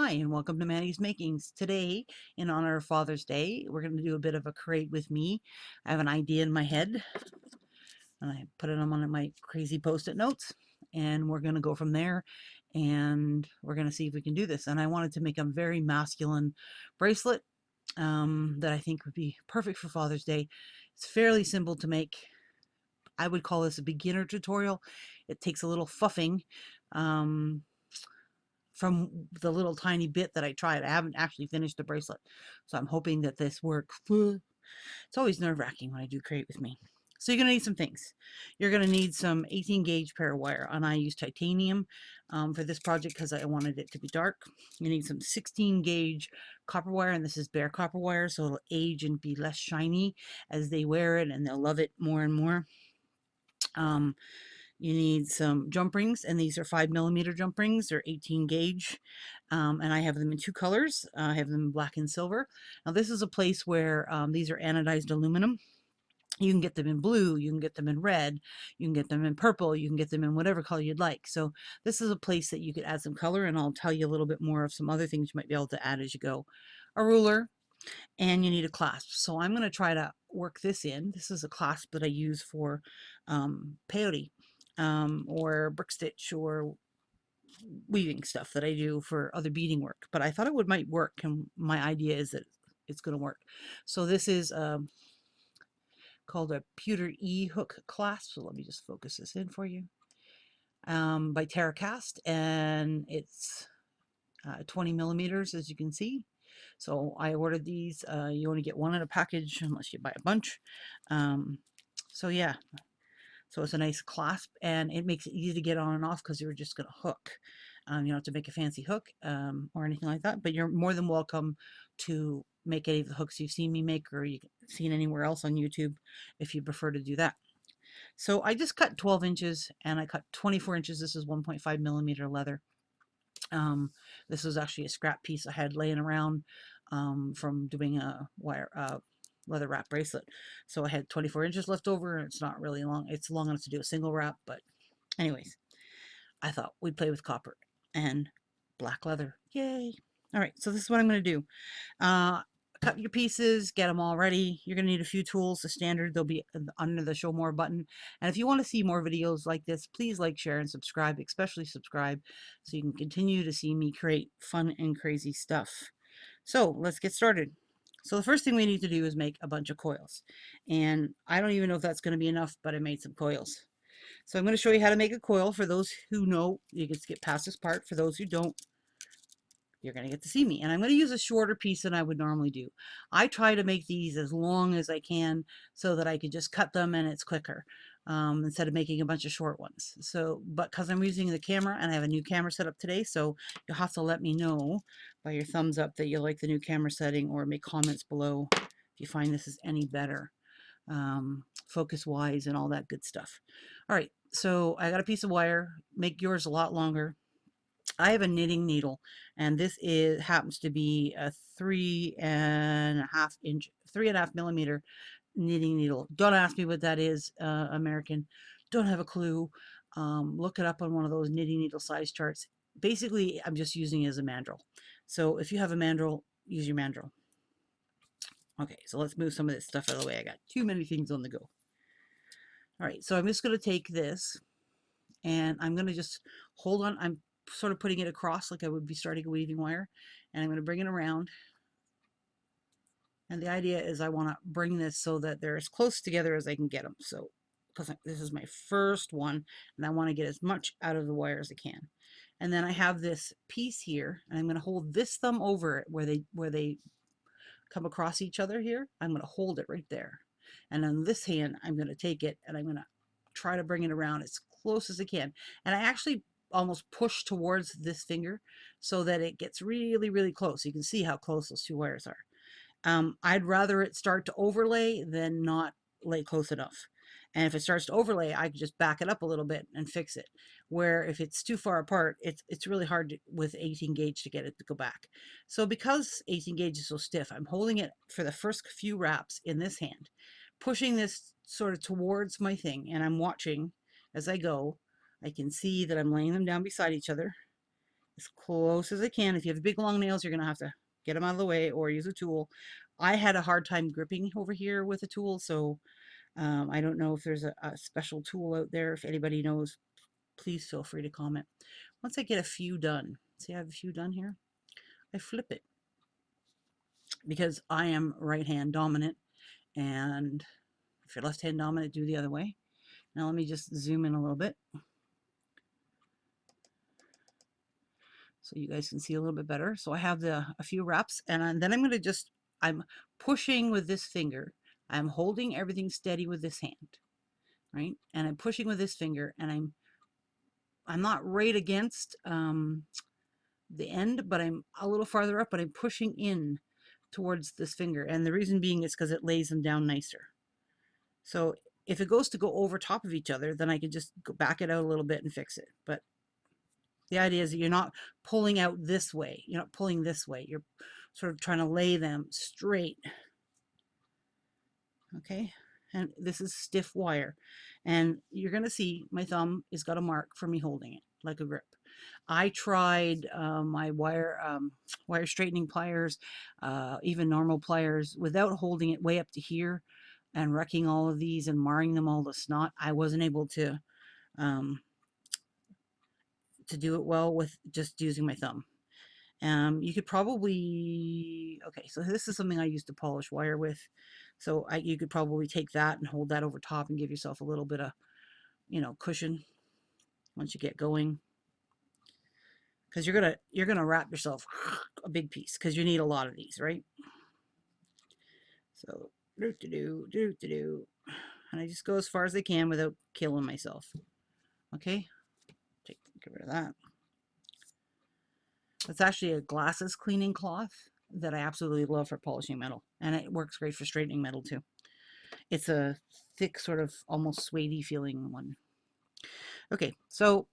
Hi, and welcome to Maddie's Makings. Today, in honor of Father's Day, we're going to do a bit of a create with me. I have an idea in my head, and I put it on one of my crazy post-it notes, and we're going to go from there, and we're going to see if we can do this. And I wanted to make a very masculine bracelet that I think would be perfect for Father's Day. It's fairly simple to make. I would call this a beginner tutorial. It takes a little fuffing. From the little tiny bit that I tried. I haven't actually finished the bracelet, so I'm hoping that this works. It's always nerve-wracking when I do create with me. So you're going to need some things. You're going to need some 18 gauge ParaWire, and I use titanium for this project because I wanted it to be dark. You need some 16 gauge copper wire, and this is bare copper wire, so it'll age and be less shiny as they wear it, and they'll love it more and more. You need some jump rings, and these are 5mm jump rings. They're 18 gauge, and I have them in two colors. I have them in black and silver. Now this is a place where these are anodized aluminum. You can get them in blue, you can get them in red, you can get them in purple, you can get them in whatever color you'd like. So this is a place that you could add some color, and I'll tell you a little bit more of some other things you might be able to add as you go. A ruler, and you need a clasp. So I'm going to try to work this in. This is a clasp that I use for peyote or brick stitch or weaving stuff that I do for other beading work. But I thought it might work, and my idea is that it's going to work. So this is called a Pewter E-Hook clasp. So let me just focus this in for you. By TerraCast, and it's 20mm, as you can see. So I ordered these. You only get one in a package unless you buy a bunch. So yeah, so it's a nice clasp, and it makes it easy to get on and off because you're just going to hook. You don't have to make a fancy hook or anything like that, but you're more than welcome to make any of the hooks you've seen me make or you've seen anywhere else on YouTube if you prefer to do that. So I just cut 12 inches and I cut 24 inches. This is 1.5mm leather. This was actually a scrap piece I had laying around from doing a leather wrap bracelet. So I had 24 inches left over. It's not really long. It's long enough to do a single wrap, but anyways, I thought we'd play with copper and black leather. Yay. All right, so this is what I'm going to do. Cut your pieces, get them all ready. You're going to need a few tools. The standard, they'll be under the show more button. And if you want to see more videos like this, please like, share, and subscribe, especially subscribe, so you can continue to see me create fun and crazy stuff. So let's get started. So the first thing we need to do is make a bunch of coils. And I don't even know if that's going to be enough, but I made some coils. So I'm going to show you how to make a coil. For those who know, you can skip past this part. For those who don't, you're going to get to see me. And I'm going to use a shorter piece than I would normally do. I try to make these as long as I can so that I could just cut them and it's quicker instead of making a bunch of short ones. So, but because I'm using the camera and I have a new camera set up today, so you'll have to let me know by your thumbs up that you like the new camera setting, or make comments below if you find this is any better, focus wise and all that good stuff. All right, so I got a piece of wire. Make yours a lot longer. I have a knitting needle, and this happens to be a 3.5mm knitting needle. Don't ask me what that is, American. Don't have a clue. Look it up on one of those knitting needle size charts. Basically, I'm just using it as a mandrel. So if you have a mandrel, use your mandrel. Okay, so let's move some of this stuff out of the way. I got too many things on the go. All right, so I'm just going to take this, and I'm going to just hold on. I'm sort of putting it across like I would be starting a weaving wire, and I'm going to bring it around. And the idea is I want to bring this so that they're as close together as I can get them. So because this is my first one, and I want to get as much out of the wire as I can. And then I have this piece here, and I'm going to hold this thumb over it where they come across each other here. I'm going to hold it right there. And on this hand, I'm going to take it and I'm going to try to bring it around as close as I can. And I actually almost push towards this finger so that it gets really, really close. You can see how close those two wires are. I'd rather it start to overlay than not lay close enough. And if it starts to overlay, I can just back it up a little bit and fix it. Where if it's too far apart, it's really hard with 18 gauge to get it to go back. So because 18 gauge is so stiff, I'm holding it for the first few wraps in this hand, pushing this sort of towards my thing, and I'm watching as I go. I can see that I'm laying them down beside each other, as close as I can. If you have big long nails, you're going to have to get them out of the way or use a tool. I had a hard time gripping over here with a tool, so I don't know if there's a special tool out there. If anybody knows, please feel free to comment. Once I get a few done, see I have a few done here, I flip it because I am right hand dominant, and if you're left hand dominant, do the other way. Now let me just zoom in a little bit so you guys can see a little bit better. So I have a few wraps, and then I'm going to I'm pushing with this finger. I'm holding everything steady with this hand, right? And I'm pushing with this finger, and I'm not right against the end, but I'm a little farther up, but I'm pushing in towards this finger. And the reason being is because it lays them down nicer. So if it goes to go over top of each other, then I can just go back it out a little bit and fix it. But the idea is that you're not pulling out this way. You're not pulling this way. You're sort of trying to lay them straight. Okay. And this is stiff wire. And you're going to see my thumb has got a mark for me holding it like a grip. I tried my wire straightening pliers, even normal pliers, without holding it way up to here and wrecking all of these and marring them all to snot. I wasn't able to do it well with just using my thumb. You could probably, okay, so this is something I used to polish wire with. So you could probably take that and hold that over top and give yourself a little bit of, cushion once you get going. Because you're gonna wrap yourself a big piece because you need a lot of these, right? So do, and I just go as far as I can without killing myself. Okay, get rid of that. It's actually a glasses cleaning cloth that I absolutely love for polishing metal, and it works great for straightening metal too. It's a thick, sort of almost suede-y feeling one. Okay, so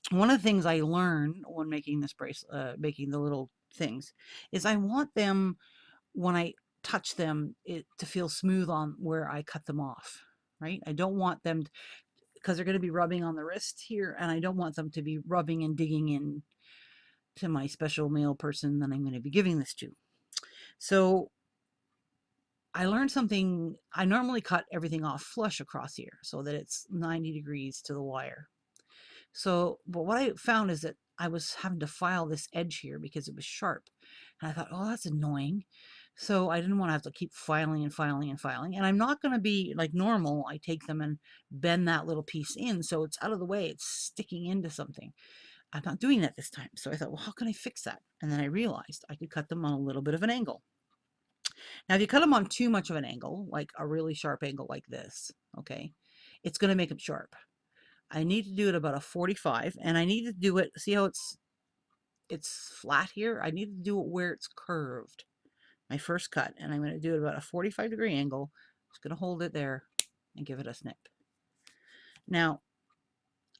one of the things I learned when making this making the little things, is I want them, when I touch them, to feel smooth on where I cut them off, right? I don't want them, because they're going to be rubbing on the wrist here, and I don't want them to be rubbing and digging in to my special male person that I'm going to be giving this to. So I learned something. I normally cut everything off flush across here so that it's 90 degrees to the wire. So, but what I found is that I was having to file this edge here because it was sharp. And I thought, oh, that's annoying. So I didn't want to have to keep filing and filing and filing. And I'm not going to be like normal. I take them and bend that little piece in so it's out of the way. It's sticking into something. I'm not doing that this time. So I thought, well, how can I fix that? And then I realized I could cut them on a little bit of an angle. Now, if you cut them on too much of an angle, like a really sharp angle like this, okay, it's going to make them sharp. I need to do it about a 45, and I need to do it, see how it's flat here? I need to do it where it's curved, my first cut, and I'm going to do it about a 45-degree angle. Just going to hold it there and give it a snip. Now,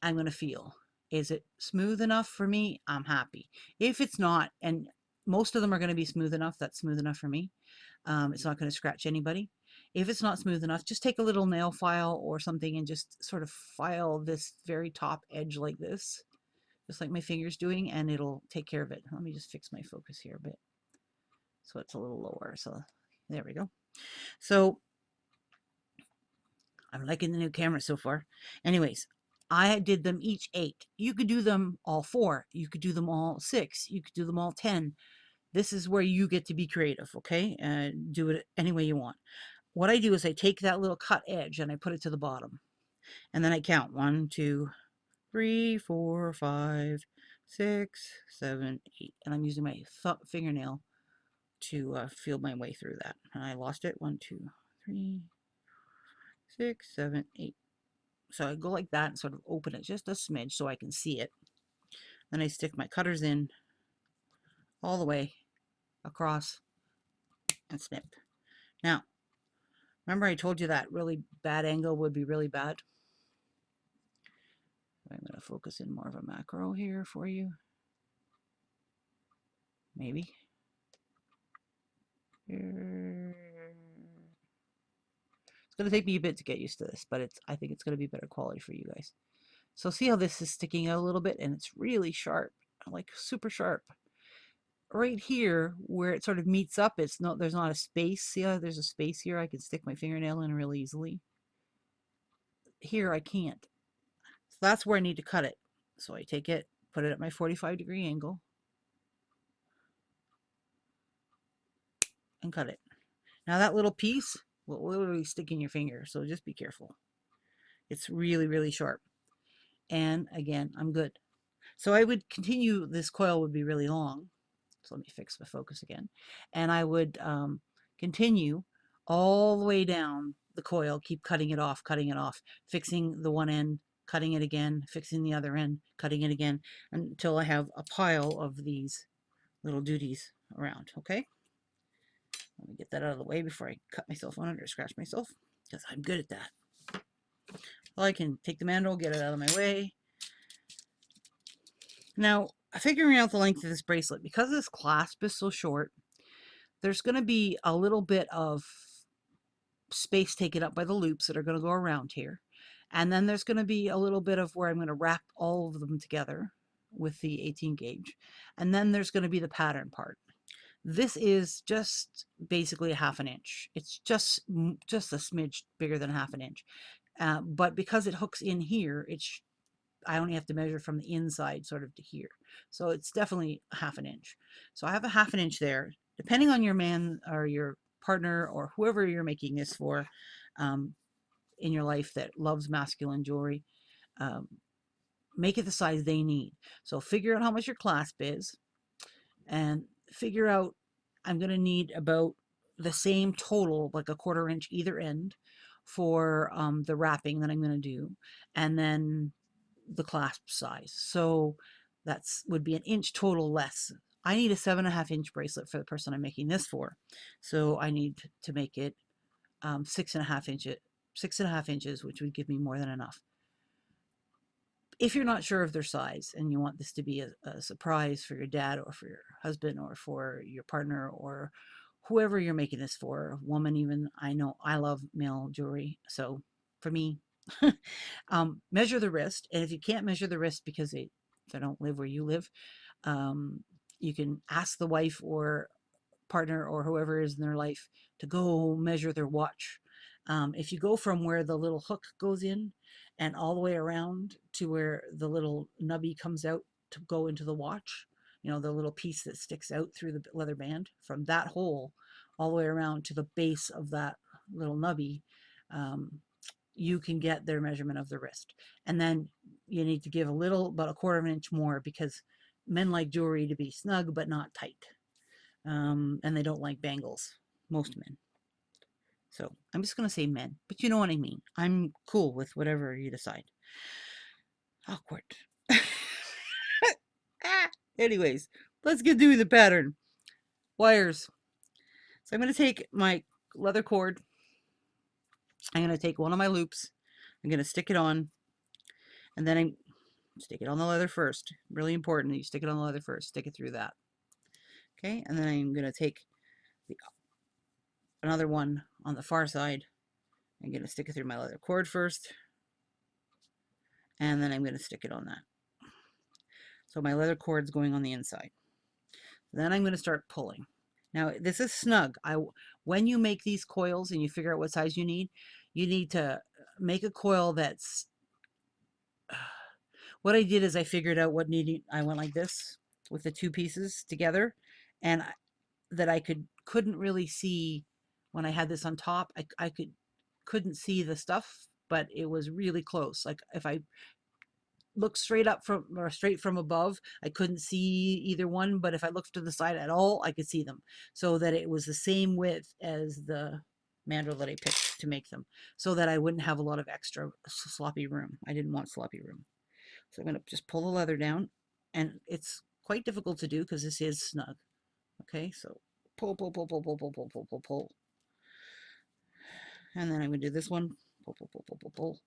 I'm going to feel, is it smooth enough for me? I'm happy. If it's not, and most of them are going to be smooth enough, that's smooth enough for me. It's not going to scratch anybody. If it's not smooth enough, just take a little nail file or something and just sort of file this very top edge like this, just like my finger's doing, and it'll take care of it. Let me just fix my focus here a bit so it's a little lower. So there we go. So I'm liking the new camera so far. Anyways, I did them each 8. You could do them all 4. You could do them all 6. You could do them all 10. This is where you get to be creative, okay? And do it any way you want. What I do is I take that little cut edge and I put it to the bottom. And then I count 1, 2, 3, 4, 5, 6, 7, 8. And I'm using my fingernail to feel my way through that. And I lost it. 1, 2, 3, 6, 7, 8. So I go like that and sort of open it just a smidge so I can see it. Then I stick my cutters in all the way across and snip. Now, remember I told you that really bad angle would be really bad? I'm going to focus in more of a macro here for you. Maybe. Here. It's going to take me a bit to get used to this, but I think it's going to be better quality for you guys. So see how this is sticking out a little bit and it's really sharp. like super sharp. Right here where it sort of meets up, there's not a space. See how there's a space here? I can stick my fingernail in really easily. Here I can't. So that's where I need to cut it. So I take it, put it at my 45-degree angle, and cut it. Now that little piece will literally stick in your finger, so just be careful. It's really, really sharp. And again, I'm good. So I would continue, this coil would be really long. So let me fix my focus again. And I would continue all the way down the coil, keep cutting it off, fixing the one end, cutting it again, fixing the other end, cutting it again, until I have a pile of these little duties around, okay? Let me get that out of the way before I cut myself on it or scratch myself, because I'm good at that. Well, I can take the mandrel, get it out of my way. Now, figuring out the length of this bracelet, because this clasp is so short, there's going to be a little bit of space taken up by the loops that are going to go around here. And then there's going to be a little bit of where I'm going to wrap all of them together with the 18 gauge. And then there's going to be the pattern part. This is just basically a ½ inch. It's just a smidge bigger than ½ inch. But because it hooks in here, I only have to measure from the inside sort of to here. So it's definitely a ½ inch. So I have a ½ inch there. Depending on your man or your partner or whoever you're making this for in your life that loves masculine jewelry, make it the size they need. So figure out how much your clasp is and figure out, I'm going to need about the same total, like a ½ inch either end for the wrapping that I'm going to do. And then the clasp size. So that's would be an inch total less. I need a 7½ inch bracelet for the person I'm making this for. So I need to make it 6½ inches, 6½ inches, which would give me more than enough. If you're not sure of their size and you want this to be a surprise for your dad or for your husband or for your partner or whoever you're making this for, a woman even, I know I love male jewelry. So for me, measure the wrist. And if you can't measure the wrist because they don't live where you live, you can ask the wife or partner or whoever is in their life to go measure their watch. If you go from where the little hook goes in and all the way around to where the little nubby comes out to go into the watch, you know, the little piece that sticks out through the leather band, from that hole all the way around to the base of that little nubby, you can get their measurement of the wrist. And then you need to give a little, about a ½ inch more, because men like jewelry to be snug but not tight. And they don't like bangles, most men. So I'm just going to say men, but you know what I mean. I'm cool with whatever you decide. Awkward. Anyways, let's get doing the pattern. Wires. So I'm going to take my leather cord. I'm going to take one of my loops. I'm going to stick it on. And then I stick it on the leather first. Really important that you stick it on the leather first. Stick it through that. Okay, and then I'm going to take another one on the far side. I'm going to stick it through my leather cord first. And then I'm going to stick it on that. So my leather cord's going on the inside. Then I'm going to start pulling. Now this is snug. When you make these coils and you figure out what size you need to make a coil that's, what I did is I figured out what needing, I went like this with the two pieces together, and that I couldn't really see when I had this on top. I couldn't see the stuff, but it was really close. Like if I looked straight up from, or straight from above, I couldn't see either one, but if I looked to the side at all, I could see them, so that it was the same width as the mandrel that I picked to make them, so that I wouldn't have a lot of extra sloppy room. I didn't want sloppy room. So I'm going to just pull the leather down, and it's quite difficult to do because this is snug. Okay, so pull, pull, pull, pull, pull, pull, pull, pull, pull, pull. And then I'm going to do this one. Pull, pull, pull, pull, pull, pull.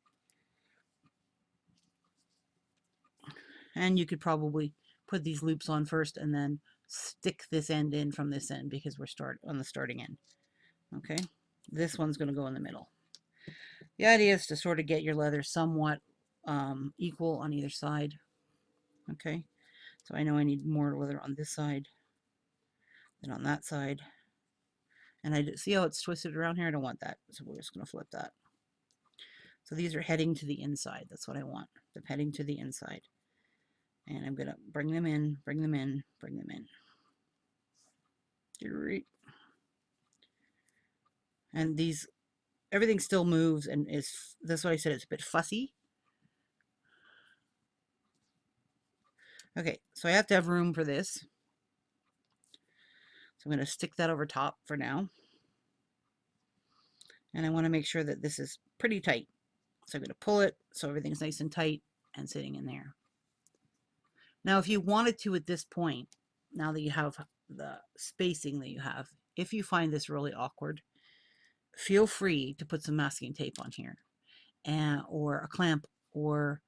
And you could probably put these loops on first and then stick this end in from this end, because we're on the starting end. Okay, this one's going to go in the middle. The idea is to sort of get your leather somewhat equal on either side. Okay, So I know I need more leather on this side than on that side. And I see how it's twisted around here? I don't want that. So we're just going to flip that. So these are heading to the inside. That's what I want. They're heading to the inside. And I'm going to bring them in, bring them in, bring them in. And these, everything still moves and is, that's what I said, it's a bit fussy. Okay, so I have to have room for this. So I'm going to stick that over top for now. And I want to make sure that this is pretty tight. So I'm going to pull it so everything's nice and tight and sitting in there. Now, if you wanted to at this point, now that you have the spacing that you have, if you find this really awkward, feel free to put some masking tape on here, and or a clamp, or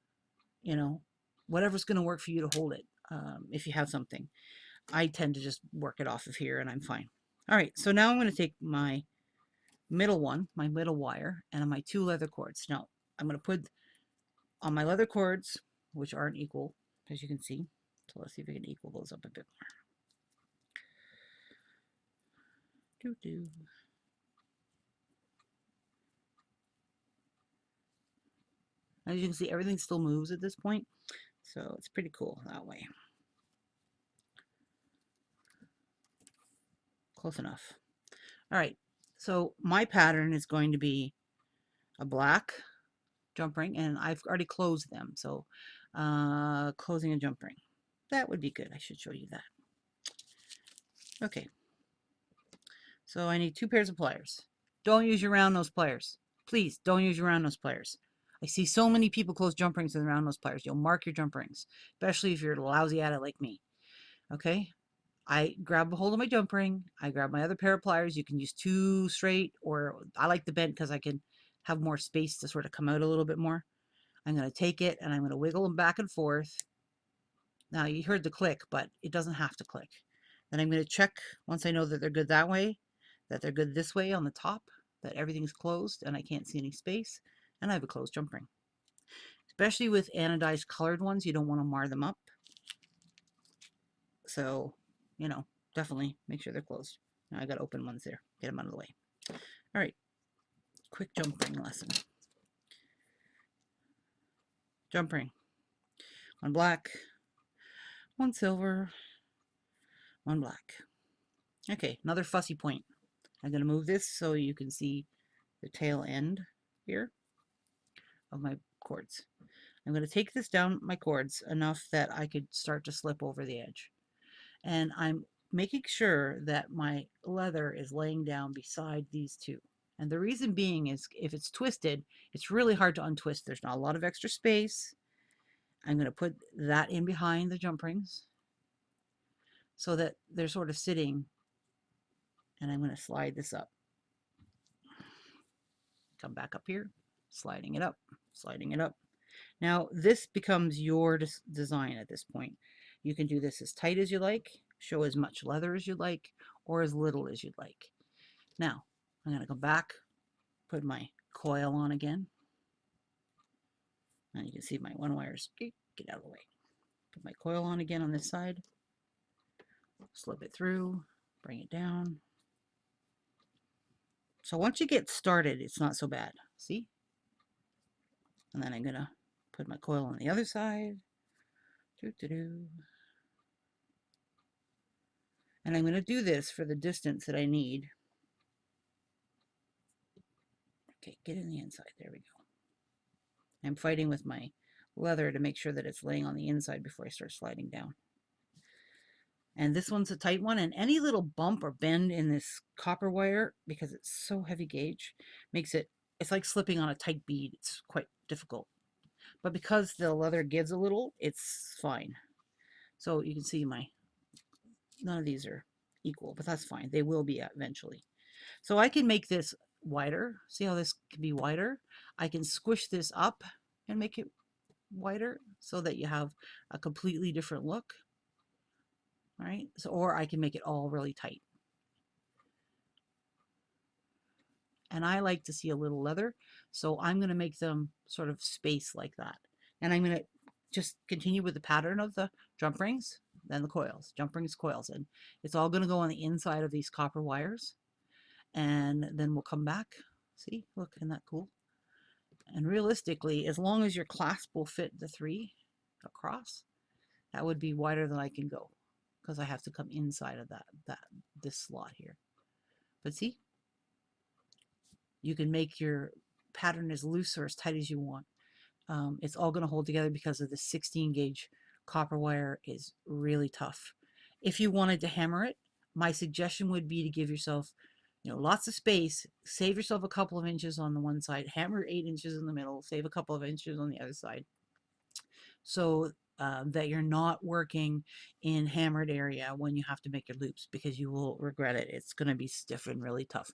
whatever's going to work for you to hold it. If you have something, I tend to just work it off of here and I'm fine. All right, so now I'm going to take my middle one, my middle wire, and my 2 leather cords. Now I'm going to put on my leather cords, which aren't equal, as you can see. So let's see if we can equal those up a bit more. As you can see, everything still moves at this point, so it's pretty cool that way. Close enough. All right, so my pattern is going to be a black jump ring, and I've already closed them, so closing a jump ring. That would be good. I should show you that. Okay, so I need 2 pairs of pliers. Don't use your round nose pliers. Please don't use your round nose pliers. I see so many people close jump rings with round nose pliers. You'll mark your jump rings, especially if you're lousy at it like me. Okay, I grab a hold of my jump ring. I grab my other pair of pliers. You can use 2 straight, or I like the bent because I can have more space to sort of come out a little bit more. I'm going to take it and I'm going to wiggle them back and forth. Now you heard the click, but it doesn't have to click. Then I'm going to check, once I know that they're good that way, that they're good this way on the top, that everything's closed and I can't see any space, and I have a closed jump ring. Especially with anodized colored ones, you don't want to mar them up. So, definitely make sure they're closed. Now I got open ones there. Get them out of the way. All right, quick jump ring lesson. Jump ring. 1 black, 1 silver, 1 black. Okay, another fussy point. I'm going to move this so you can see the tail end here of my cords. I'm going to take this down my cords enough that I could start to slip over the edge. And I'm making sure that my leather is laying down beside these 2. And the reason being is if it's twisted, it's really hard to untwist. There's not a lot of extra space. I'm going to put that in behind the jump rings so that they're sort of sitting, and I'm going to slide this up. Come back up here, sliding it up, sliding it up. Now this becomes your design at this point. You can do this as tight as you like, show as much leather as you'd like, or as little as you'd like. Now I'm going to go back, put my coil on again. And you can see my 1 wires. Get out of the way. Put my coil on again on this side. Slip it through, bring it down. So once you get started, it's not so bad. See? And then I'm going to put my coil on the other side. And I'm going to do this for the distance that I need. Okay, get in the inside. There we go. I'm fighting with my leather to make sure that it's laying on the inside before I start sliding down. And this one's a tight one, and any little bump or bend in this copper wire, because it's so heavy gauge, makes it's like slipping on a tight bead. It's quite difficult. But because the leather gives a little, it's fine. So you can see none of these are equal, but that's fine. They will be eventually. So I can make this wider. See how this can be wider? I can squish this up and make it wider so that you have a completely different look. All right, so, or I can make it all really tight. And I like to see a little leather, so I'm going to make them sort of space like that. And I'm going to just continue with the pattern of the jump rings. then the coils, jump rings, coils, and it's all going to go on the inside of these copper wires, and then we'll come back. See, look, isn't that cool? And realistically, as long as your clasp will fit the 3 across, that would be wider than I can go, because I have to come inside of this slot here. But see, you can make your pattern as loose or as tight as you want. It's all going to hold together because of the 16 gauge copper wire is really tough. If you wanted to hammer it, my suggestion would be to give yourself, lots of space, save yourself a couple of inches on the one side, hammer 8 inches in the middle, save a couple of inches on the other side, so that you're not working in hammered area when you have to make your loops, because you will regret it. It's going to be stiff and really tough.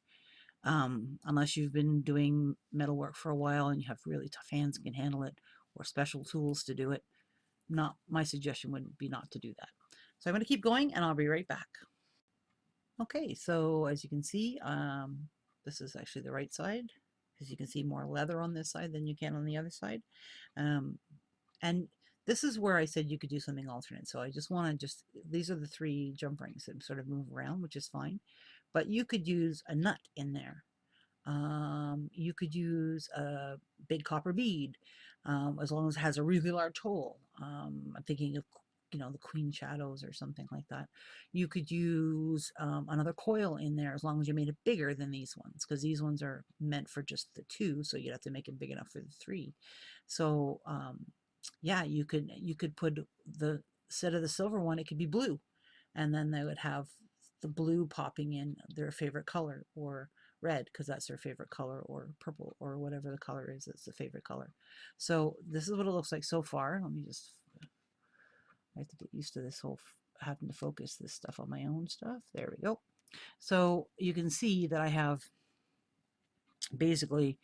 Unless you've been doing metalwork for a while and you have really tough hands and can handle it, or special tools to do it. Not my suggestion would be not to do that. So I'm going to keep going and I'll be right back. Okay, so as you can see, this is actually the right side, because you can see more leather on this side than you can on the other side. And this is where I said you could do something alternate. So I just want to these are the 3 jump rings that sort of move around, which is fine. But you could use a nut in there. You could use a big copper bead, as long as it has a really large hole. I'm thinking of, the Queen Shadows or something like that. You could use another coil in there, as long as you made it bigger than these ones, because these ones are meant for just the 2, so you'd have to make it big enough for the 3. So yeah, you could put the set of the silver one, it could be blue, and then they would have the blue popping in their favorite color, or red because that's their favorite color, or purple, or whatever the color is that's the favorite color. So this is what it looks like so far. Let me just, I have to get used to this whole having to focus this stuff on my own stuff. There we go. So you can see that I have basically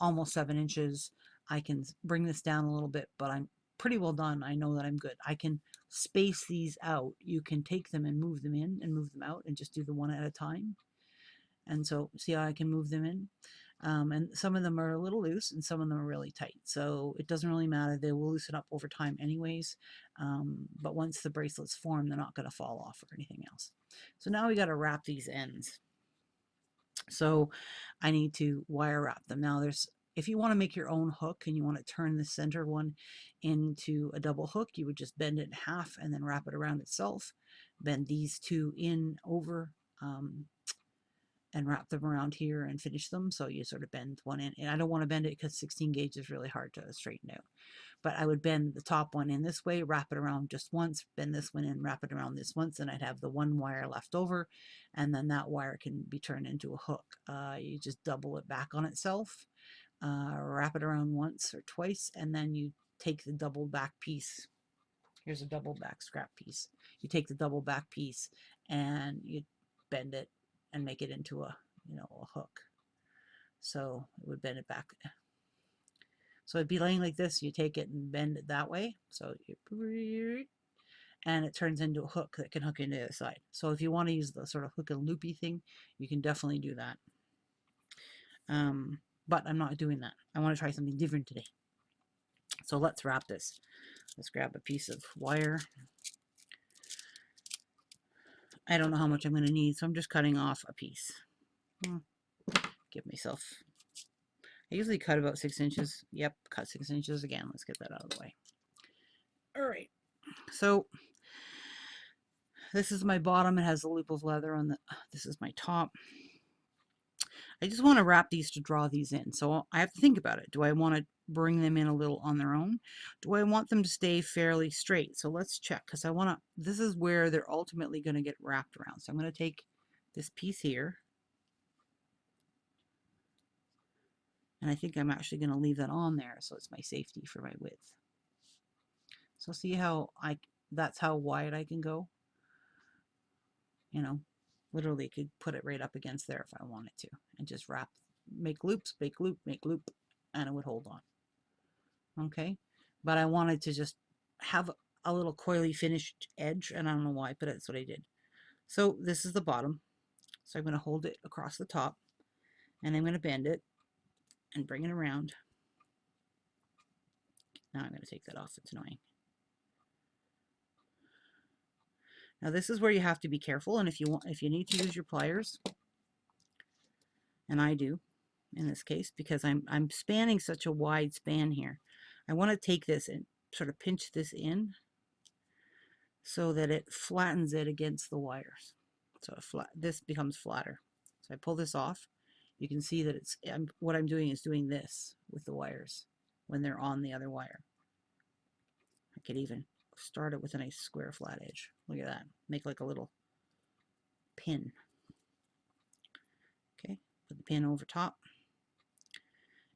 almost 7 inches. I can bring this down a little bit, but I'm pretty well done. I know that I'm good. I can space these out. You can take them and move them in and move them out and just do the one at a time. And so see how I can move them in? And some of them are a little loose and some of them are really tight. So it doesn't really matter. They will loosen up over time anyways. But once the bracelets form, they're not going to fall off or anything else. So now we got to wrap these ends. So I need to wire wrap them. Now if you want to make your own hook and you want to turn the center one into a double hook, you would just bend it in half and then wrap it around itself. Bend these 2 in over and wrap them around here and finish them. So you sort of bend one in. And I don't want to bend it because 16 gauge is really hard to straighten out. But I would bend the top one in this way, wrap it around just once, bend this one in, wrap it around this once, and I'd have the 1 wire left over, and then that wire can be turned into a hook. You just double it back on itself, wrap it around once or twice, and then you take the double back piece. Here's a double back scrap piece. You take the double back piece and you bend it and make it into a hook. So it would bend it back. So it'd be laying like this. You take it and bend it that way. So and it turns into a hook that can hook into the other side. So if you want to use the sort of hook and loopy thing, you can definitely do that. But I'm not doing that. I want to try something different today. So let's wrap this. Let's grab a piece of wire. I don't know how much I'm going to need, so I'm just cutting off a piece. Give myself, I usually cut about 6 inches. Yep, cut 6 inches again. Let's get that out of the way. All right, so this is my bottom. It has a loop of leather on this is my top. I just want to wrap these to draw these in. So I have to think about it. Do I want to bring them in a little on their own? Do I want them to stay fairly straight? So let's check, because this is where they're ultimately going to get wrapped around. So I'm going to take this piece here. And I think I'm actually going to leave that on there, so it's my safety for my width. So see how that's how wide I can go? Literally could put it right up against there if I wanted to, and just make loops, make loop, make loop, and it would hold on. Okay, but I wanted to just have a little coily finished edge, and I don't know why, but that's what I did. So this is the bottom. So I'm going to hold it across the top, and I'm going to bend it and bring it around. Now I'm going to take that off. It's annoying. Now this is where you have to be careful, and if you need to use your pliers, and I do in this case because I'm spanning such a wide span here, I want to take this and sort of pinch this in so that it flattens it against the wires. So this becomes flatter. So I pull this off. You can see that what I'm doing is doing this with the wires when they're on the other wire. I could even start it with a nice square flat edge. Look at that. Make like a little pin. Okay, put the pin over top.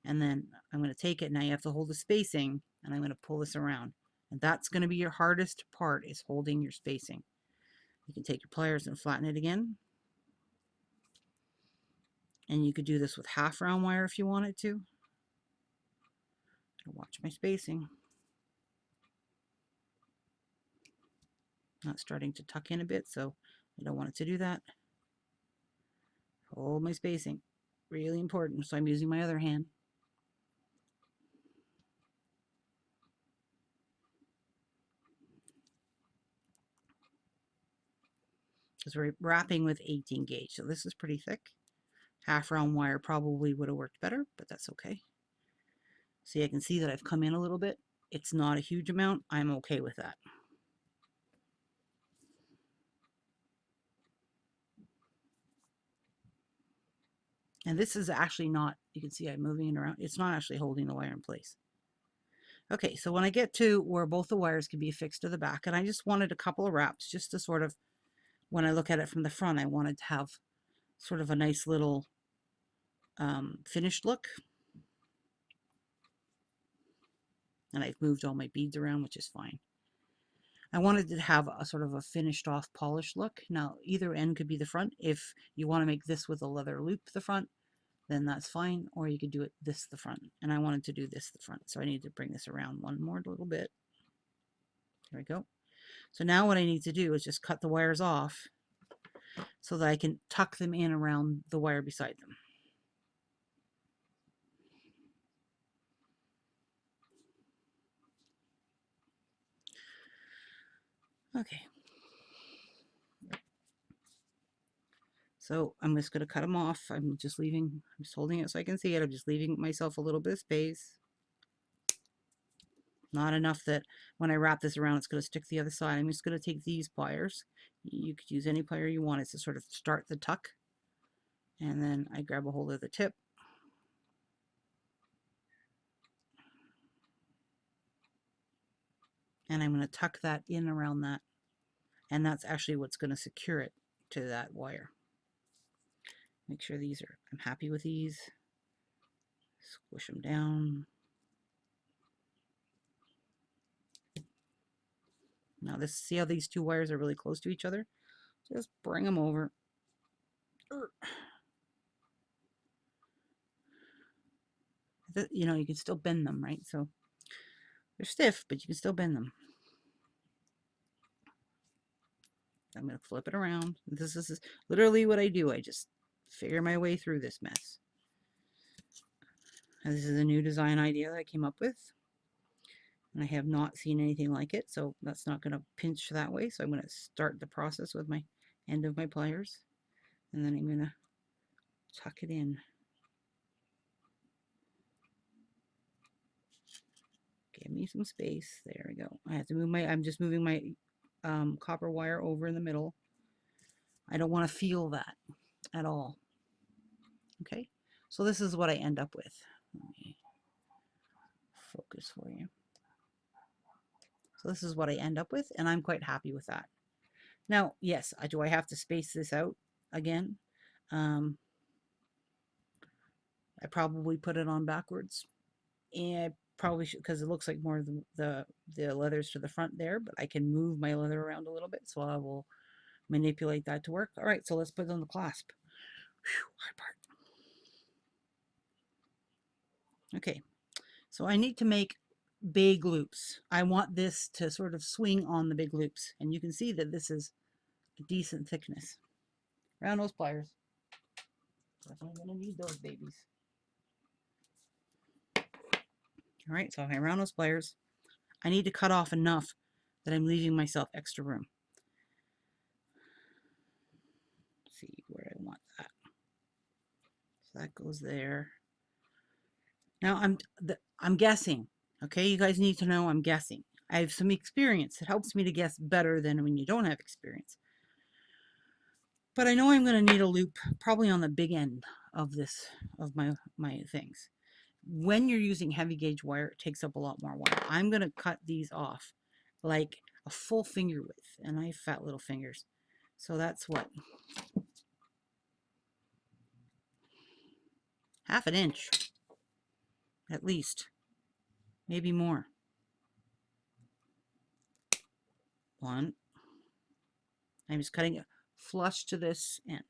And then I'm going to take it. Now you have to hold the spacing, and I'm going to pull this around. And that's going to be your hardest part, is holding your spacing. You can take your pliers and flatten it again. And you could do this with half round wire if you wanted to. Watch my spacing. Not starting to tuck in a bit, so I don't want it to do that. Hold my spacing. Really important. So I'm using my other hand. Because we're wrapping with 18 gauge, so this is pretty thick. Half round wire probably would have worked better, but that's okay. See, I can see that I've come in a little bit. It's not a huge amount. I'm okay with that. And this is actually not, you can see I'm moving it around. It's not actually holding the wire in place. Okay, so when I get to where both the wires can be affixed to the back, and I just wanted a couple of wraps just to sort of, when I look at it from the front, I wanted to have sort of a nice little finished look. And I've moved all my beads around, which is fine. I wanted to have a sort of a finished off polished look. Now either end could be the front. If you want to make this with a leather loop the front, then that's fine, or you could do it this the front. And I wanted to do this the front, so I need to bring this around one more little bit. There we go. So now what I need to do is just cut the wires off so that I can tuck them in around the wire beside them. Okay. So I'm just going to cut them off. I'm just holding it so I can see it. I'm just leaving myself a little bit of space. Not enough that when I wrap this around, it's going to stick to the other side. I'm just going to take these pliers. You could use any plier you want. It's to sort of start the tuck. And then I grab a hold of the tip. And I'm going to tuck that in around that. And that's actually what's going to secure it to that wire. Make sure I'm happy with these. Squish them down. Now see how these two wires are really close to each other? Just bring them over. You know, you can still bend them, right? So they're stiff, but you can still bend them. I'm going to flip it around. This is literally what I do. I just figure my way through this mess. And this is a new design idea that I came up with. And I have not seen anything like it, so that's not going to pinch that way. So I'm going to start the process with my end of my pliers. And then I'm going to tuck it in. Give me some space. There we go. I have to move I'm just moving my copper wire over in the middle. I don't want to feel that at all. Okay, so this is what I end up with. Let me focus for you. So this is what I end up with, and I'm quite happy with that. Now, yes, do I have to space this out again? I probably put it on backwards. And I probably should, because it looks like more of the leathers to the front there, but I can move my leather around a little bit, so I will manipulate that to work. All right, so let's put it on the clasp. Whew, hard part. Okay, so I need to make big loops. I want this to sort of swing on the big loops, and you can see that this is a decent thickness. Round nose pliers. Definitely gonna need those babies. All right, so my round nose pliers. I need to cut off enough that I'm leaving myself extra room. So that goes there. Now I'm guessing. Okay, you guys need to know I'm guessing. I have some experience. It helps me to guess better than when you don't have experience. But I know I'm going to need a loop probably on the big end of this, of my things. When you're using heavy gauge wire, it takes up a lot more wire. I'm going to cut these off like a full finger width, and I have fat little fingers. So that's what? Half an inch, at least, maybe more. One. I'm just cutting it flush to this end.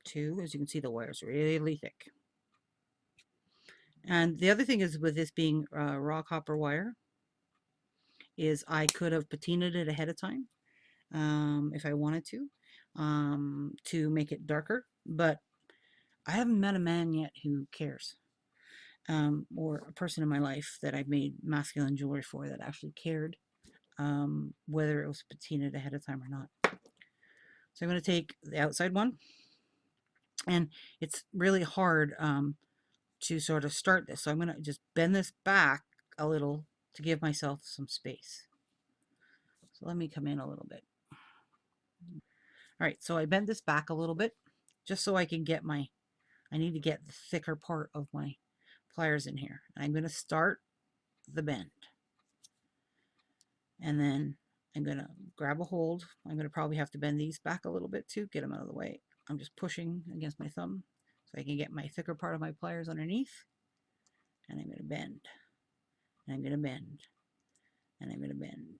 Two, as you can see, the wire's really thick. And the other thing is with this being raw copper wire, is I could have patinaed it ahead of time if I wanted to make it darker. But I haven't met a man yet who cares, or a person in my life that I've made masculine jewelry for that actually cared whether it was patinaed ahead of time or not. So I'm going to take the outside one, and it's really hard to sort of start this. So I'm going to just bend this back a little to give myself some space. So let me come in a little bit. All right, so I bend this back a little bit just so I can get I need to get the thicker part of my pliers in here. I'm going to start the bend. And then I'm going to grab a hold. I'm going to probably have to bend these back a little bit too, get them out of the way. I'm just pushing against my thumb so I can get my thicker part of my pliers underneath. And I'm going to bend. And I'm going to bend. And I'm going to bend.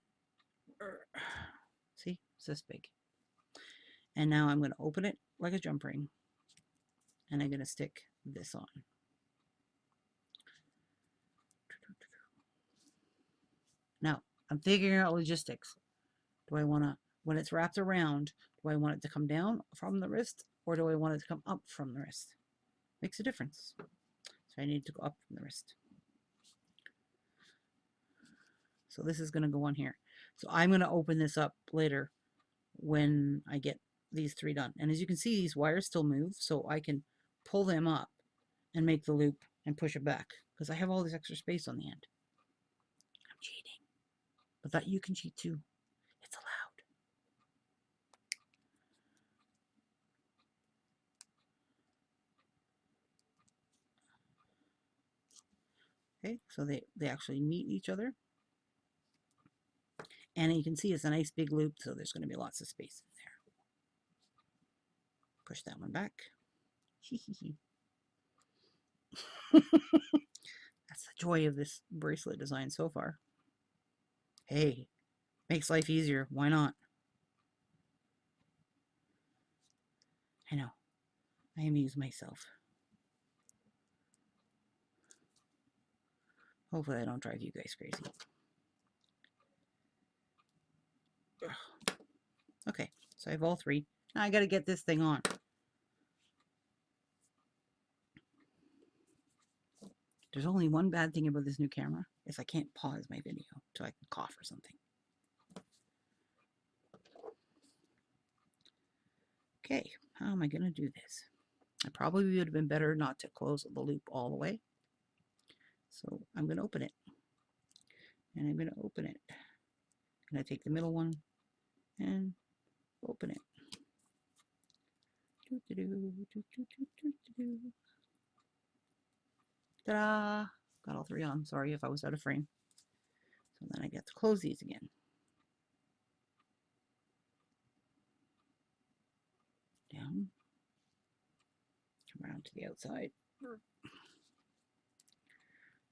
See, it's this big. And now I'm going to open it like a jump ring. And I'm going to stick this on. Now, I'm figuring out logistics. Do I want to, when it's wrapped around, do I want it to come down from the wrist, or do I want it to come up from the wrist? Makes a difference. So I need to go up from the wrist. So this is going to go on here. So I'm going to open this up later when I get these three done. And as you can see, these wires still move, so I can pull them up and make the loop and push it back because I have all this extra space on the end. I'm cheating, but that you can cheat too. It's allowed. Okay, so they actually meet each other. And you can see it's a nice big loop, so there's going to be lots of space in there. Push that one back. That's the joy of this bracelet design so far. Hey, makes life easier. Why not? I know. I amuse myself. Hopefully I don't drive you guys crazy. Okay, so I have all three. Now I got to get this thing on. There's only one bad thing about this new camera, is I can't pause my video so I can cough or something. Okay, how am I going to do this? I probably would have been better not to close the loop all the way. So I'm going to open it. And I'm going to open it. I'm going to take the middle one and open it. Ta-da! Got all three on. Sorry if I was out of frame. So then I get to close these again. Down. Come around to the outside.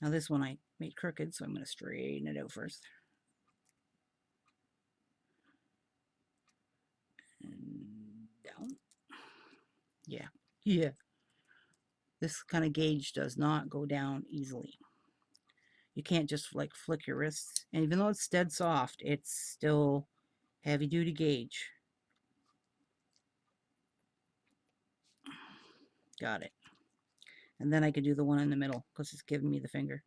Now this one I made crooked, so I'm going to straighten it out first. And down. Yeah. Yeah. This kind of gauge does not go down easily. You can't just like flick your wrists. And even though it's dead soft, it's still heavy duty gauge. Got it. And then I could do the one in the middle because it's giving me the finger.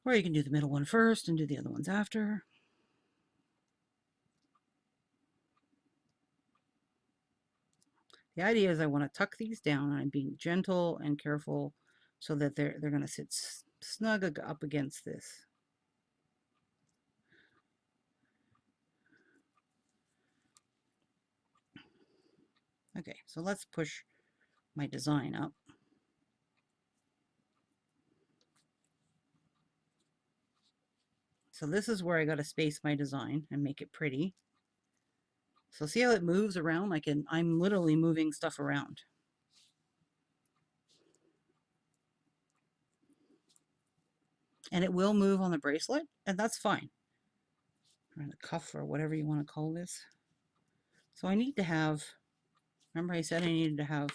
Or you can do the middle one first and do the other ones after. The idea is I want to tuck these down, and I'm being gentle and careful so that they're going to sit snug up against this. Okay, so let's push my design up. So this is where I got to space my design and make it pretty. So see how it moves around? I'm literally moving stuff around. And it will move on the bracelet, and that's fine. Or the cuff, or whatever you want to call this. So I need to have, remember I said I needed to have,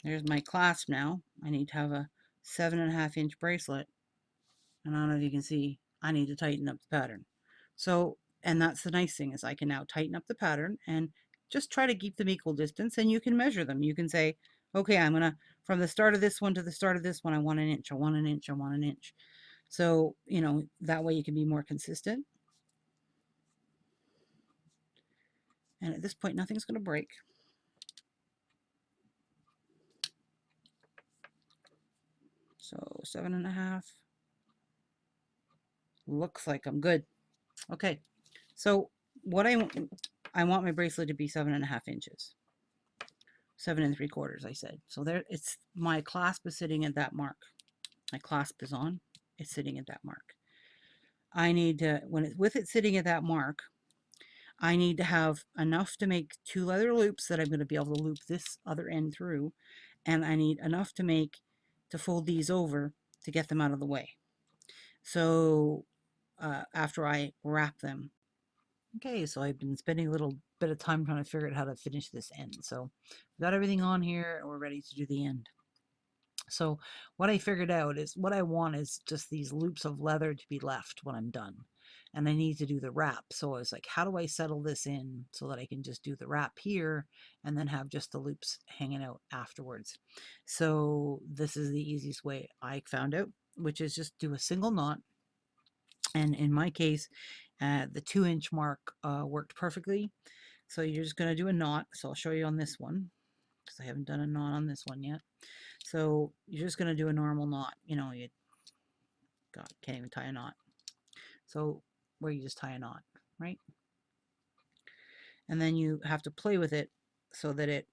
there's my clasp now. I need to have a 7.5 inch bracelet. And I don't know if you can see, I need to tighten up the pattern. So, and that's the nice thing, is I can now tighten up the pattern and just try to keep them equal distance, and you can measure them. You can say, okay, I'm gonna, from the start of this one to the start of this one, I want an inch, I want an inch, I want an inch. So, you know, that way you can be more consistent. And at this point, nothing's gonna break. So 7.5. Looks like I'm good. Okay, so what I want my bracelet to be 7.5 inches. 7 3/4, I said. So there, it's, my clasp is sitting at that mark. My clasp is on, it's sitting at that mark. I need to, with it sitting at that mark, I need to have enough to make 2 leather loops that I'm going to be able to loop this other end through, and I need enough to fold these over to get them out of the way. So after I wrap them. Okay, so I've been spending a little bit of time trying to figure out how to finish this end. So we've got everything on here, and we're ready to do the end. So what I figured out is, what I want is just these loops of leather to be left when I'm done. And I need to do the wrap. So I was like, how do I settle this in so that I can just do the wrap here and then have just the loops hanging out afterwards? So this is the easiest way I found out, which is just do a single knot. And in my case, the 2-inch mark worked perfectly. So you're just going to do a knot. So I'll show you on this one, because I haven't done a knot on this one yet. So you're just going to do a normal knot. You know, God, can't even tie a knot. So where you just tie a knot, right? And then you have to play with it so that it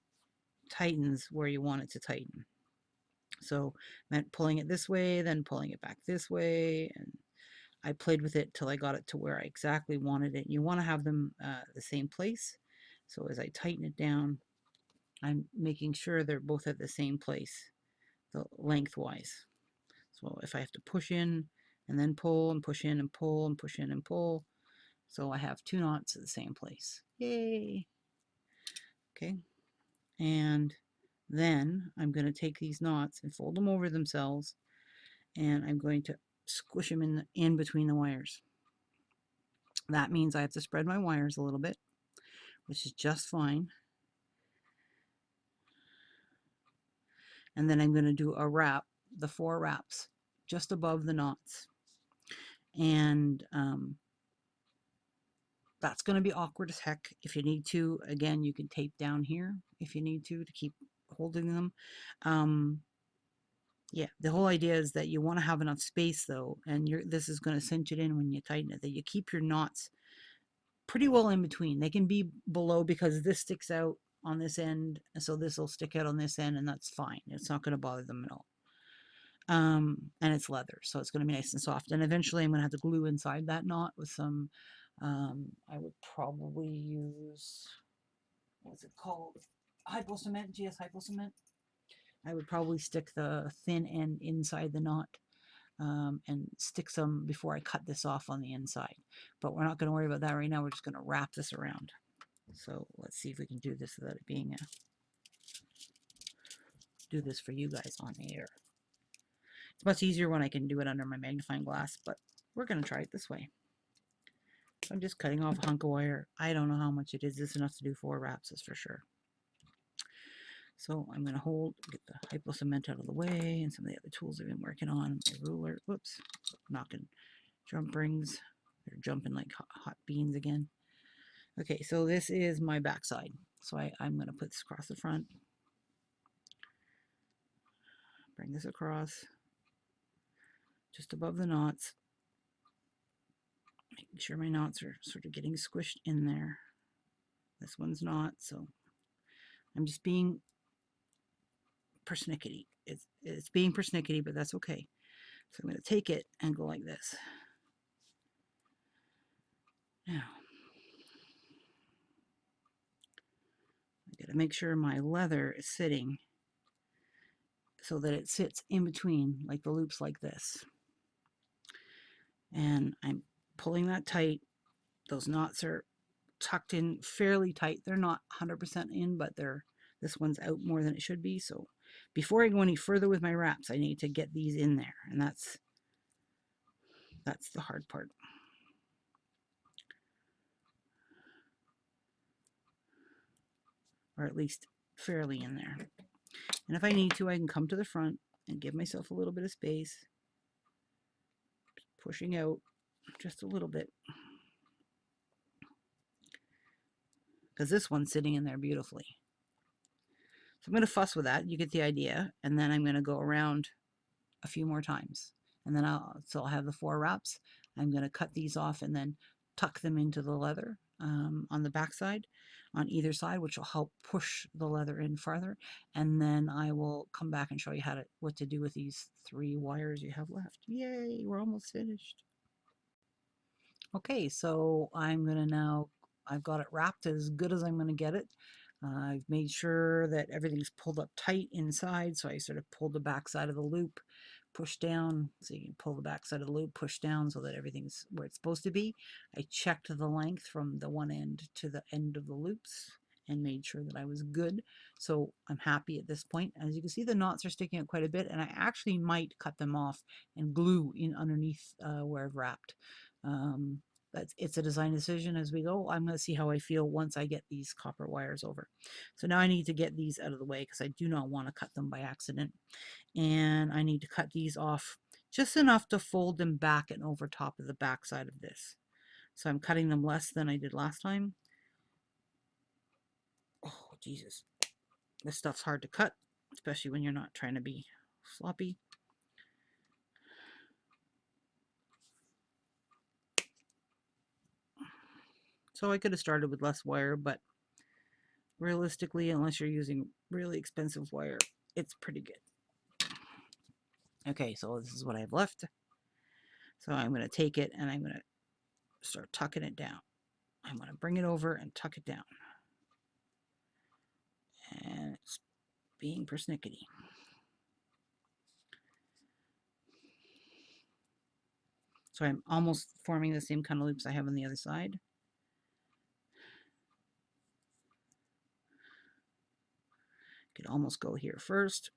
tightens where you want it to tighten. So meant pulling it this way, then pulling it back this way, and I played with it till I got it to where I exactly wanted it. You want to have them the same place. So as I tighten it down, I'm making sure they're both at the same place, the lengthwise. So if I have to push in and then pull and push in and pull and push in and pull, so I have 2 knots at the same place. Yay! Okay, and then I'm going to take these knots and fold them over themselves, and I'm going to squish them in between the wires. That means I have to spread my wires a little bit, which is just fine. And then I'm going to do a wrap, the 4 wraps, just above the knots. And that's going to be awkward as heck. If you need to, again, you can tape down here if you need to keep holding them. Yeah, the whole idea is that you want to have enough space, though, and this is going to cinch it in when you tighten it, that you keep your knots pretty well in between. They can be below because this sticks out on this end, so this will stick out on this end, and that's fine. It's not going to bother them at all. And it's leather, so it's going to be nice and soft. And eventually I'm going to have to glue inside that knot with some, I would probably use, what's it called? Hypo cement, GS hypo cement. I would probably stick the thin end inside the knot and stick some before I cut this off on the inside. But we're not going to worry about that right now. We're just going to wrap this around. So let's see if we can do this without it being do this for you guys on air. It's much easier when I can do it under my magnifying glass, but we're going to try it this way. I'm just cutting off a hunk of wire. I don't know how much it is. This is enough to do 4 wraps, is for sure. So I'm going to get the hypo cement out of the way and some of the other tools I've been working on. My ruler, whoops, knocking jump rings. They're jumping like hot beans again. Okay, so this is my backside. So I'm going to put this across the front. Bring this across just above the knots. Making sure my knots are sort of getting squished in there. This one's not, so I'm just being persnickety. It's being persnickety, but that's okay. So I'm going to take it and go like this. Now, I got to make sure my leather is sitting so that it sits in between, like the loops like this. And I'm pulling that tight. Those knots are tucked in fairly tight. They're not 100% in, but this one's out more than it should be. So before I go any further with my wraps, I need to get these in there, and that's the hard part. Or at least fairly in there. And if I need to, I can come to the front and give myself a little bit of space, pushing out just a little bit, because this one's sitting in there beautifully. So I'm going to fuss with that. You get the idea. And then I'm going to go around a few more times. And then I'll have the 4 wraps. I'm going to cut these off and then tuck them into the leather on the back side, on either side, which will help push the leather in farther. And then I will come back and show you what to do with these 3 wires you have left. Yay, we're almost finished. Okay, so I'm going to now, I've got it wrapped as good as I'm going to get it. I've made sure that everything's pulled up tight inside, so I sort of pulled the back side of the loop, push down, so you can pull the back side of the loop, push down so that everything's where it's supposed to be. I checked the length from the one end to the end of the loops and made sure that I was good. So I'm happy at this point. As you can see, the knots are sticking out quite a bit, and I actually might cut them off and glue in underneath where I've wrapped. It's a design decision as we go. I'm going to see how I feel once I get these copper wires over. So now I need to get these out of the way because I do not want to cut them by accident. And I need to cut these off just enough to fold them back and over top of the back side of this. So I'm cutting them less than I did last time. Oh, Jesus. This stuff's hard to cut, especially when you're not trying to be sloppy. So I could have started with less wire, but realistically, unless you're using really expensive wire, it's pretty good. Okay, so this is what I have left. So I'm going to take it and I'm going to start tucking it down. I'm going to bring it over and tuck it down. And it's being persnickety. So I'm almost forming the same kind of loops I have on the other side. Could almost go here first.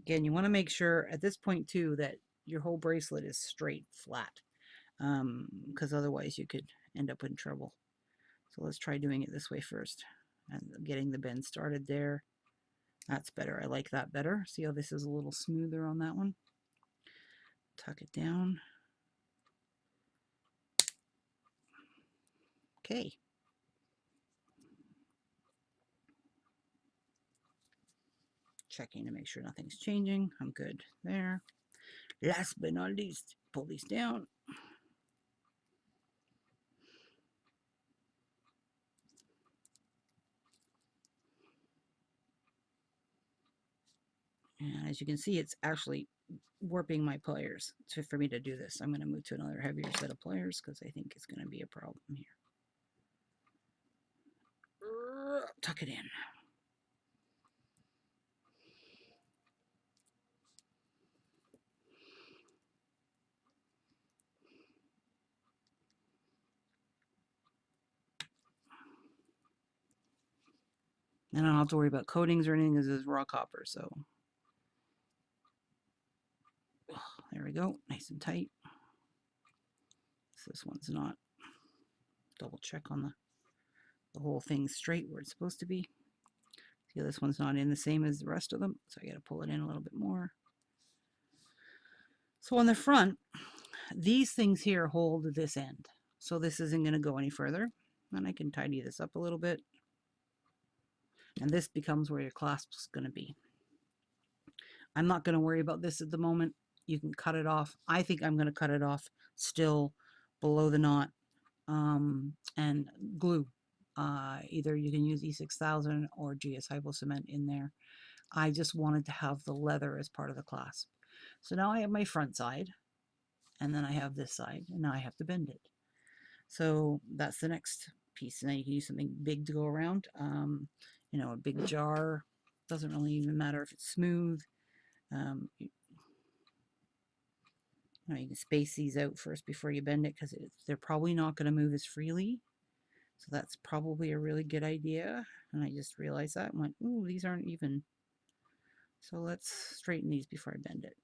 Again, you want to make sure at this point too that your whole bracelet is straight, flat, because otherwise you could end up in trouble. So let's try doing it this way first and getting the bend started there. That's better. I like that better. See how this is a little smoother on that one? Tuck it down. Okay. Checking to make sure nothing's changing. I'm good there. Last but not least, pull these down. And as you can see, it's actually warping my pliers for me to do this. I'm going to move to another heavier set of pliers because I think it's going to be a problem here. Tuck it in. And I don't have to worry about coatings or anything because it's raw copper. So there we go, nice and tight. So this one's not. Double check on the whole thing straight where it's supposed to be. See, this one's not in the same as the rest of them, so I got to pull it in a little bit more. So on the front, these things here hold this end. So this isn't going to go any further. And I can tidy this up a little bit. And this becomes where your clasp is going to be. I'm not going to worry about this at the moment. You can cut it off. I think I'm going to cut it off still below the knot and glue. Either you can use E6000 or GS Hypo Cement in there. I just wanted to have the leather as part of the clasp. So now I have my front side, and then I have this side, and now I have to bend it. So that's the next piece. Now you can use something big to go around. You know, a big jar. Doesn't really even matter if it's smooth. You can space these out first before you bend it, because they're probably not going to move as freely. So that's probably a really good idea. And I just realized that and went, ooh, these aren't even. So let's straighten these before I bend it.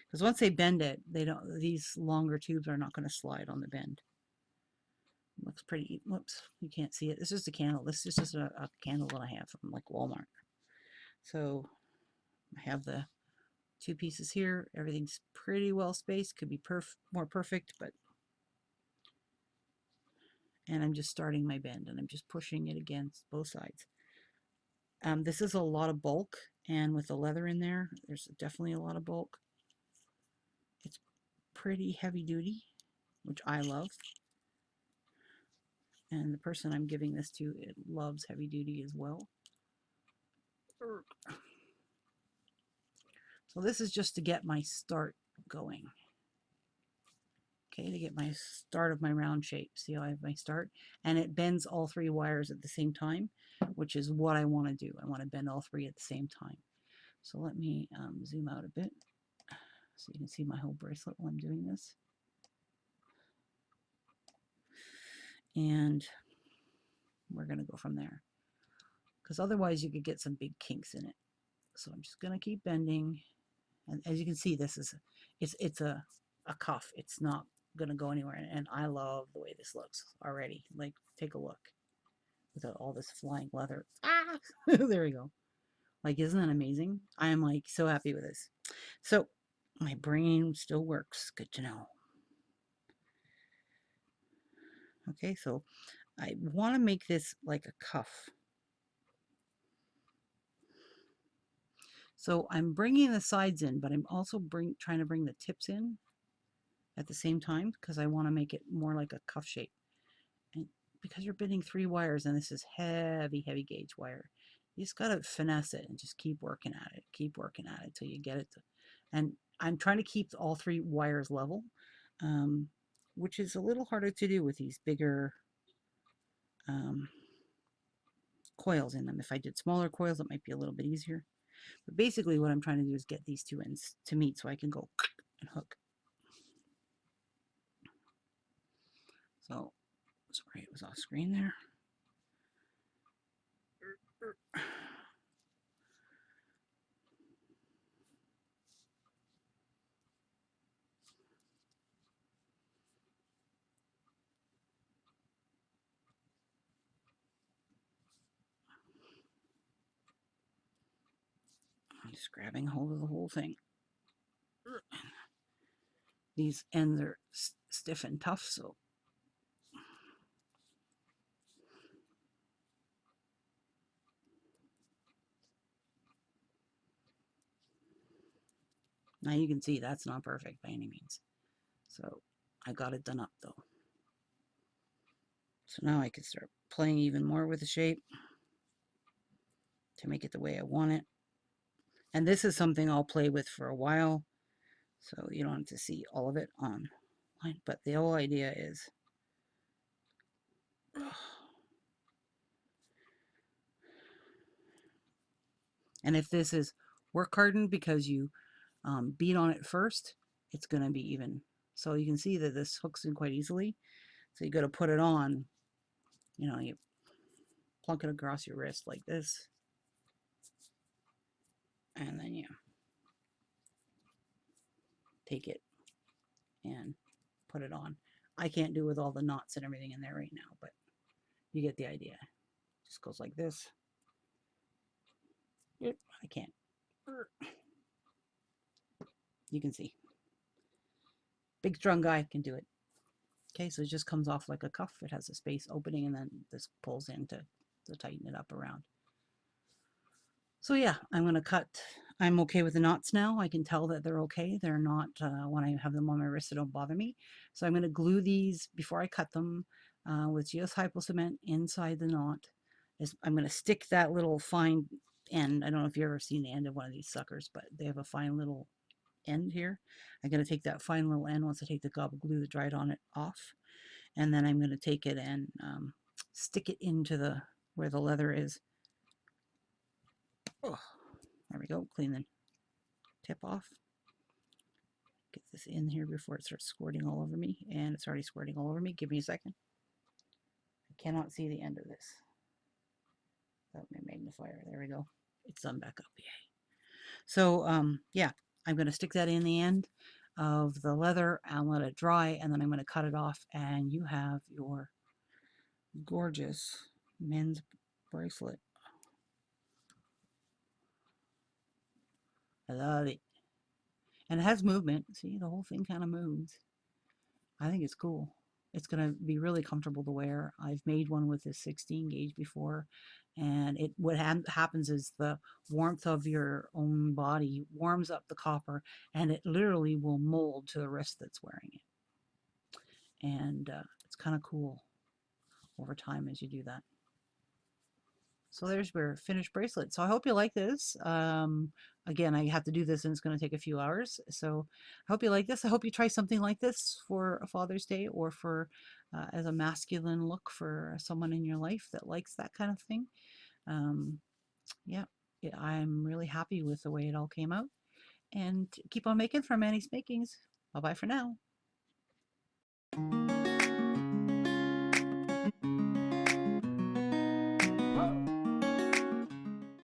Because once they bend it, these longer tubes are not going to slide on the bend. Looks pretty. Whoops, you can't see it. This is a candle. This is just a candle that I have from like Walmart. So I have the two pieces here. Everything's pretty well spaced. Could be more perfect, but. And I'm just starting my bend, and I'm just pushing it against both sides. This is a lot of bulk, and with the leather in there, there's definitely a lot of bulk. It's pretty heavy duty, which I love. And the person I'm giving this to, it loves heavy duty as well. So this is just to get my start going. Okay, to get my start of my round shape. See how I have my start? And it bends all three wires at the same time, which is what I want to do. I want to bend all three at the same time. So let me zoom out a bit so you can see my whole bracelet while I'm doing this. And we're going to go from there, because otherwise you could get some big kinks in it. So I'm just going to keep bending. And as you can see, this is it's a cuff. It's not going to go anywhere. And I love the way this looks already. Like, take a look without all this flying leather. Ah! There we go. Like, isn't that amazing? I am like so happy with this. So my brain still works. Good to know. Okay, so I want to make this like a cuff. So I'm bringing the sides in, but I'm also trying to bring the tips in at the same time, because I want to make it more like a cuff shape. And because you're bending 3 wires, and this is heavy, heavy gauge wire, you just got to finesse it and just keep working at it. Keep working at it till you get it. And I'm trying to keep all 3 wires level, which is a little harder to do with these bigger coils in them. If I did smaller coils, it might be a little bit easier. But basically what I'm trying to do is get these 2 ends to meet so I can go and hook. So, sorry, it was off screen there. I'm just grabbing hold of the whole thing. These ends are stiff and tough, so now you can see that's not perfect by any means. So I got it done up though. So now I can start playing even more with the shape to make it the way I want it. And this is something I'll play with for a while, so you don't have to see all of it online. But the whole idea is and if this is work hardened because you beat on it first, it's going to be even. So you can see that this hooks in quite easily. So you got to put it on, you plunk it across your wrist like this. And then you take it and put it on. I can't do with all the knots and everything in there right now, but you get the idea. Just goes like this. I can't. You can see. Big strong guy can do it. Okay, so it just comes off like a cuff. It has a space opening and then this pulls in to tighten it up around. So yeah, I'm going to cut. I'm okay with the knots now. I can tell that they're okay. They're not, when I have them on my wrist, they don't bother me. So I'm going to glue these before I cut them with geothypal cement inside the knot. I'm going to stick that little fine end. I don't know if you've ever seen the end of one of these suckers, but they have a fine little end here. I'm going to take that fine little end once I take the gobble glue that dried on it off. And then I'm going to take it and stick it into where the leather is. Oh, there we go. Clean the tip off. Get this in here before it starts squirting all over me. And it's already squirting all over me. Give me a second. I cannot see the end of this. Oh, my magnifier. There we go. It's done back up. Yay. So, yeah, I'm going to stick that in the end of the leather and let it dry. And then I'm going to cut it off. And you have your gorgeous men's bracelet. I love it. And it has movement. See, the whole thing kind of moves. I think it's cool. It's going to be really comfortable to wear. I've made one with this 16 gauge before, and what happens is the warmth of your own body warms up the copper, and it literally will mold to the wrist that's wearing it. And it's kind of cool over time as you do that. So there's your finished bracelet. So I hope you like this. Again, I have to do this and it's going to take a few hours. So I hope you like this. I hope you try something like this for a Father's Day or for as a masculine look for someone in your life that likes that kind of thing. Yeah, I'm really happy with the way it all came out. And keep on making from Annie's Makings. Bye-bye for now.